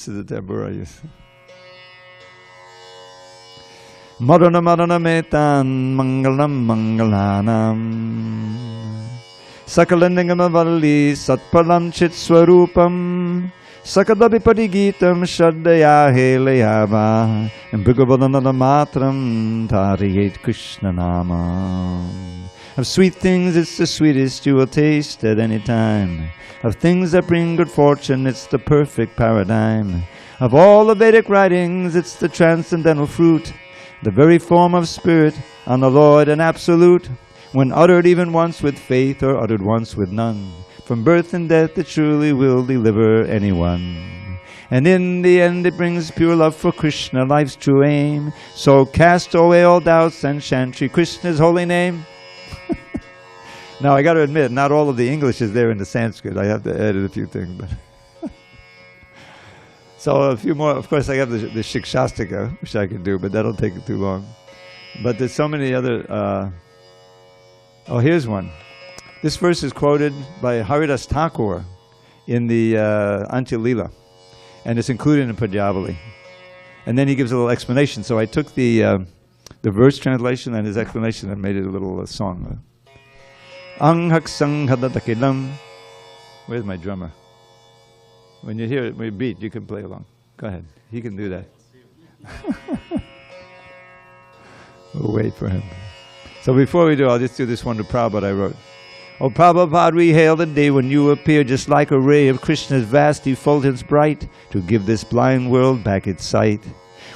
This is the tambura use. Madhura-madhuram etan mangalam mangalanam sakala-nigama-valli-sat-phalam cit-svarupam sakala-lokasya shraddhaya helayava and bhagavadanada-matram tariyet Krishna nama. Of sweet things, it's the sweetest you will taste at any time. Of things that bring good fortune, it's the perfect paradigm. Of all the Vedic writings, it's the transcendental fruit, the very form of spirit, unalloyed and absolute, when uttered even once with faith or uttered once with none. From birth and death it truly will deliver anyone. And in the end it brings pure love for Krishna, life's true aim. So cast away all doubts and chant Shri Krishna's holy name. Now I got to admit, not all of the English is there in the Sanskrit. I have to edit a few things. But so a few more. Of course, I have the Shikshastika, which I can do, but that'll take too long. But there's so many other. Oh, here's one. This verse is quoted by Haridasa Thakura in the Antya Lila, and it's included in Stavavali. And then he gives a little explanation. So I took the verse translation and his explanation and made it a little song. Aṁhaḥ saṁharad akhilaṁ. Where's my drummer? When you hear it, when you beat, you can play along. Go ahead. He can do that. We'll wait for him. So before we do, I'll just do this one to Prabhupada I wrote. O Prabhupada, we hail the day when you appear just like a ray of Krishna's vast effulgence bright to give this blind world back its sight.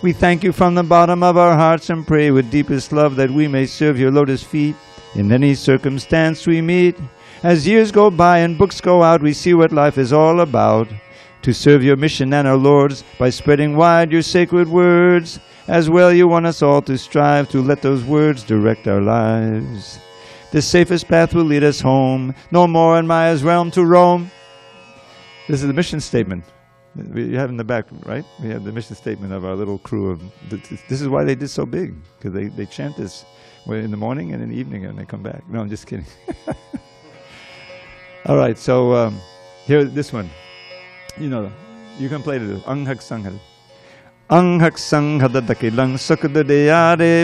We thank you from the bottom of our hearts and pray with deepest love that we may serve your lotus feet in any circumstance we meet. As years go by and books go out, we see what life is all about. To serve your mission and our Lord's by spreading wide your sacred words. As well you want us all to strive to let those words direct our lives. The safest path will lead us home, no more in Maya's realm to roam. This is the mission statement. You have in the back, right? We have the mission statement of our little crew of. This is why they did so big, because they chant this in the morning and in the evening, and they come back. No, I'm just kidding. All right, so here, this one. You know, you can play this. Aṁhaḥ saṁharad. Aṁhaḥ saṁharad akhilaṁ sakṛd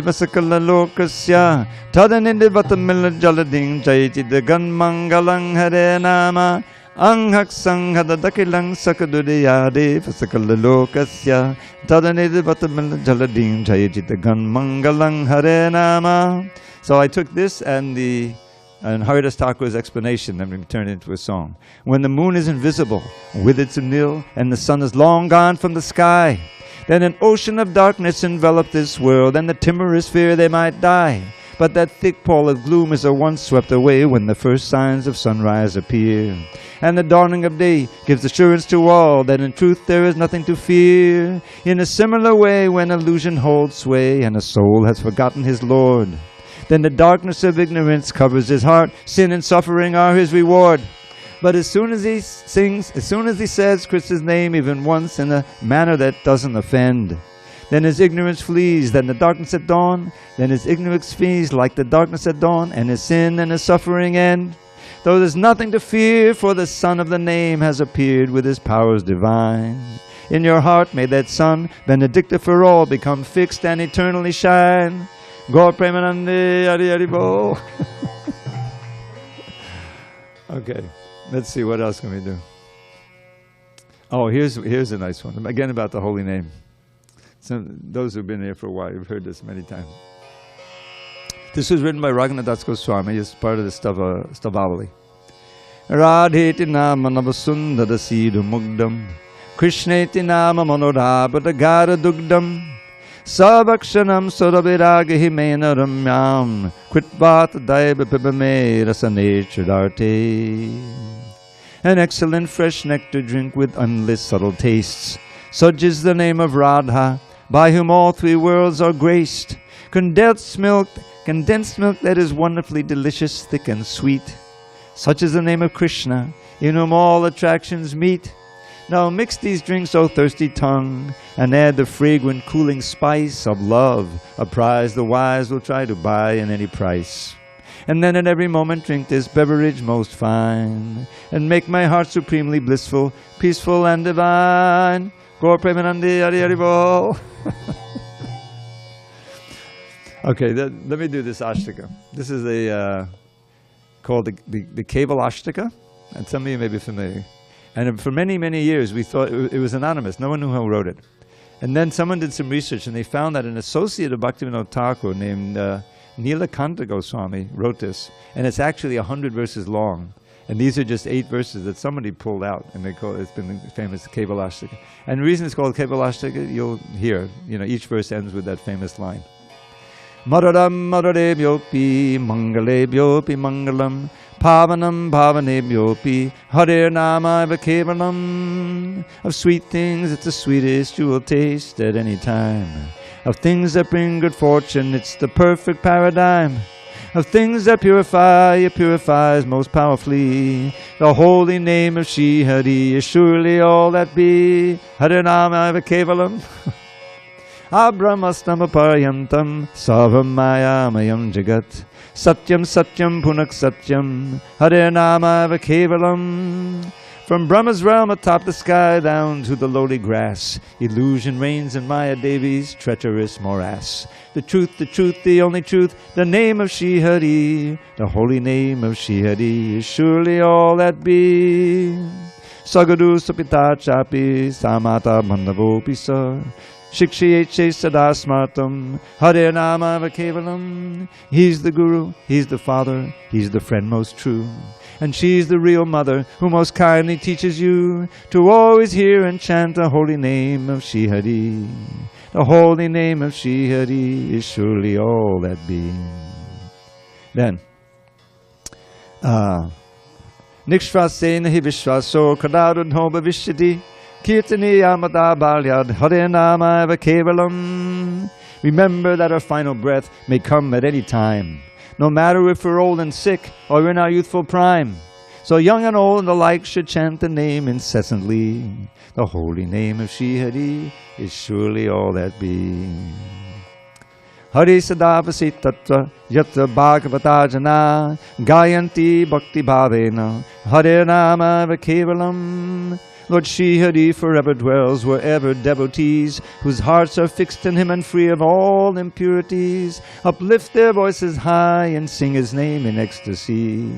sakala-lokasya indindira-mandira-srajollasitam jayati mangalam hare nāma. Aṁhaḥ saṁharad akhilaṁ sakṛd sakala-lokasya indindira-mandira-srajollasitam jayati mangalam hare nāma. So I took this and Haridasa Thakura's explanation and we turned it into a song. When the moon is invisible, withered to nil, and the sun is long gone from the sky, then an ocean of darkness enveloped this world, and the timorous fear they might die. But that thick pall of gloom is at once swept away when the first signs of sunrise appear. And the dawning of day gives assurance to all that in truth there is nothing to fear. In a similar way, when illusion holds sway and a soul has forgotten his Lord, then the darkness of ignorance covers his heart. Sin and suffering are his reward. But as soon as he sings, as soon as he says Krishna's name even once in a manner that doesn't offend, then his ignorance flees, then the darkness at dawn, then his ignorance flees like the darkness at dawn, and his sin and his suffering end. Though there's nothing to fear, for the Son of the name has appeared with his powers divine. In your heart may that sun, benedictive for all, become fixed and eternally shine. Gaur Premanande, Hari Hari Bo. Okay, let's see, what else can we do? Oh, here's a nice one. Again about the holy name. Those who've been here for a while, you've heard this many times. This was written by Raghunatha Dasa Goswami as part of the Stavavali. Rādheti nava-sundara-sīdhu-mugdhaṁ Krishneti nāma madhura-madhuram Savakshanam sarabiragahimena ramyam Kritvat daiva pibame rasane chidarte. An excellent fresh nectar drink with endless subtle tastes. Such is the name of Radha, by whom all three worlds are graced. Condensed milk that is wonderfully delicious, thick and sweet. Such is the name of Krishna, in whom all attractions meet. Now mix these drinks, O thirsty tongue, and add the fragrant cooling spice of love, a prize the wise will try to buy in any price. And then at every moment drink this beverage most fine, and make my heart supremely blissful, peaceful and divine. Gaur Premanandi Hari Hari Bol. Okay, let me do this ashtaka. This is called the Kevalastakam, and some of you may be familiar. And for many, many years we thought it was anonymous. No one knew who wrote it. And then someone did some research and they found that an associate of Bhaktivinoda Thakur named Nilakanta Goswami wrote this. And it's actually 100 verses long. And these are just 8 verses that somebody pulled out, and it's been famous Kevalastakam. And the reason it's called Kevalastakam, you'll hear, each verse ends with that famous line. Madhura-madhuram mangalebhyopi mangalam pavanam bhavanebhyopi Hari-nāma-kevalam. Of sweet things, it's the sweetest you will taste at any time. Of things that bring good fortune, it's the perfect paradigm. Of things that purify, it purifies most powerfully. The holy name of Shri Hari is surely all that be. Hari-nāma-kevalam. Abrahmastamaparayantam sarvamayam jagat satyam satyam punak satyam Hari-nāma-kevalam. From Brahma's realm atop the sky down to the lowly grass, illusion reigns in Maya Devi's treacherous morass. The truth, the only truth, the name of Shri Hari, the holy name of Shri Hari is surely all that be. Sagadu sapita chapi samata bandhavopi sa Shikshayece sada smartam Hari-nāma-kevalam. He's the Guru, he's the Father, he's the friend most true. And she's the real mother who most kindly teaches you to always hear and chant the holy name of Shri Hari. The holy name of Shri Hari is surely all that be. Then, Nikshvasena hi vishvaso kadadudho bhavishyati Kirtani amata balyad Hari-nāma-kevalam. Remember that our final breath may come at any time, no matter if we're old and sick or in our youthful prime. So young and old and the like should chant the name incessantly. The holy name of Shri Hari is surely all that be. Hari sadavasi tattva yatra bhagavata jana gayanti bhakti bhavena Hari-nāma-kevalam. Lord Shri Hari forever dwells wherever devotees whose hearts are fixed in Him and free of all impurities uplift their voices high and sing His name in ecstasy.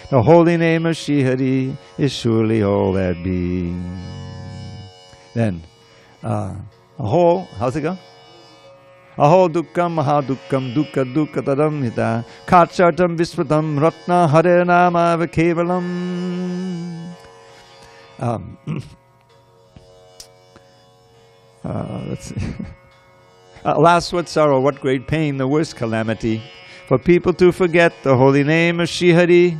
The holy name of Shri Hari is surely all that be. Then, aho, how's it go? Aho dukkam mahadukkam dukkha dukkha-tadam hita kachartam visvatam ratna Hari-nāma-kevalam. Let's see. Alas, what sorrow, what great pain, the worst calamity, for people to forget the holy name of Shri Hari.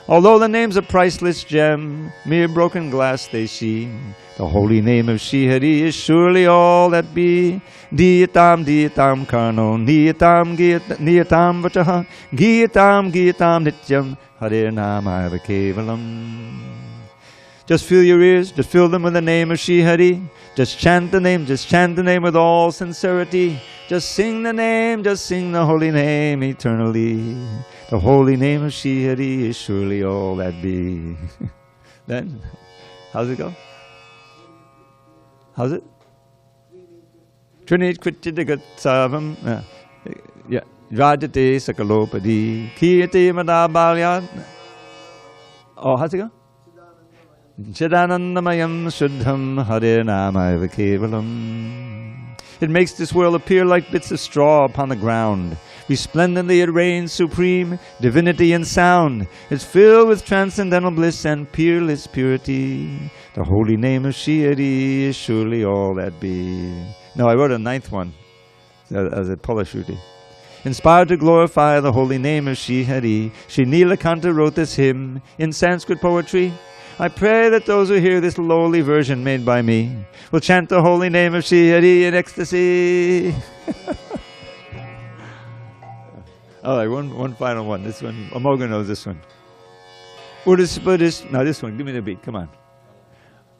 Although the name's a priceless gem, mere broken glass they see, the holy name of Shri Hari is surely all that be. Diyatam diyatam karno, niyatam niyatam vachaha, giyatam nityam, Hari-nāma-kevalam. Just fill your ears, just fill them with the name of Shri Hari. Just chant the name with all sincerity. Just sing the name, just sing the holy name eternally. The holy name of Shri Hari is surely all that be. Then, how's it go? How's it? Trinit Krityagatsavam. Yeah. Rādheti sakalopadi. Kiyati madabalyad. Oh, how's it go? Chidanandamayam shuddham Hari-nāma-kevalam. It makes this world appear like bits of straw upon the ground. Resplendently it reigns supreme, divinity and sound. It's filled with transcendental bliss and peerless purity. The holy name of Shri Hari is surely all that be. No, I wrote a 9th one as a Palashruti. Inspired to glorify the holy name of Shri Hari, Sri Nilakanta wrote this hymn in Sanskrit poetry. I pray that those who hear this lowly version made by me will chant the holy name of Shri Hari in ecstasy. All right, one final one. This one, Amoga knows this one. Urasi-parisphurad. Now this one, give me the beat. Come on.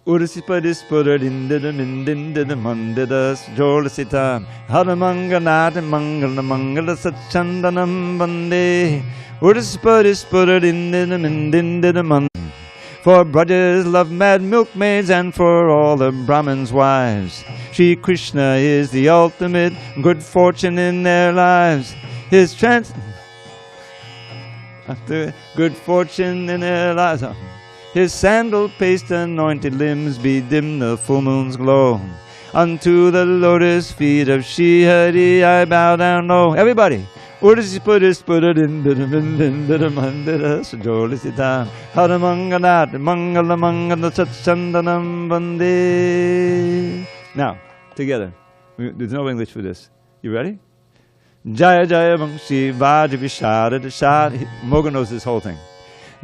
Urasi-parisphurad-indiram-mandira-srajollasitam Hari-mangalam-mangalanam-mangalasat-chandanam vande. Urasi-parisphurad-indiram-mandira-mandira. For Brajas love mad milkmaids, and for all the Brahmins' wives. Shri Krishna is the ultimate good fortune in their lives. His good fortune in their lives. His sandal paste anointed limbs bedim the full moon's glow. Unto the lotus feet of Shri Hari I bow down low. Everybody. Urasi-parisphurad-indiram-mandira-srajollasitam. Hari-bhakti-viläsa vande. Now, together. There's no English for this. You ready? Jaya Jaya Vangshi Vajavishara Dashara. Moga knows this whole thing.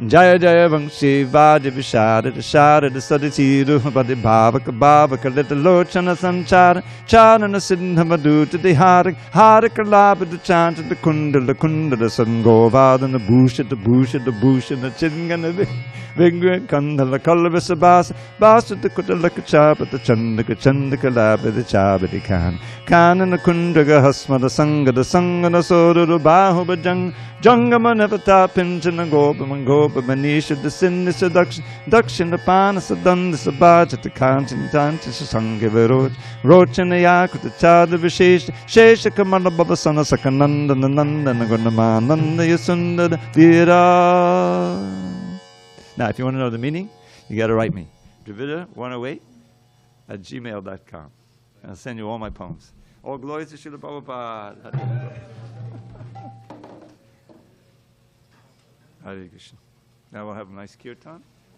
Jaya Jaya Vangshi Vajavishara Dashara Sadisidu Badi Bhavaka Bhavaka Little Lochana Sanchara Charana Siddhamaduta the Harakalaba the chant of the Kunda the Sun Govad and the Busha the Chingana Vigre Kandala Kalavasabas Basa the Kutalakachapa the Chandaka the Chabadi Kan and the Kundaga Hasma the Sanga the Soda the Bahubajang Jangamanavata Pinchana Gopa Mangopa Manisha the Sin the Seduction Duction the Panas the Dun the Sabaja the Kantin Tanti Sangavirot Rochana Yak the Chad the Vishesh Shesha Kamala Baba Sana Sakananda Nanda Nagunamananda Yasunda Vira. Now, if you want to know the meaning, you got to write me. Dravida108@gmail.com. I'll send you all my poems. All glories to Srila Prabhupada. Hare Krishna. Now we'll have a nice kirtan.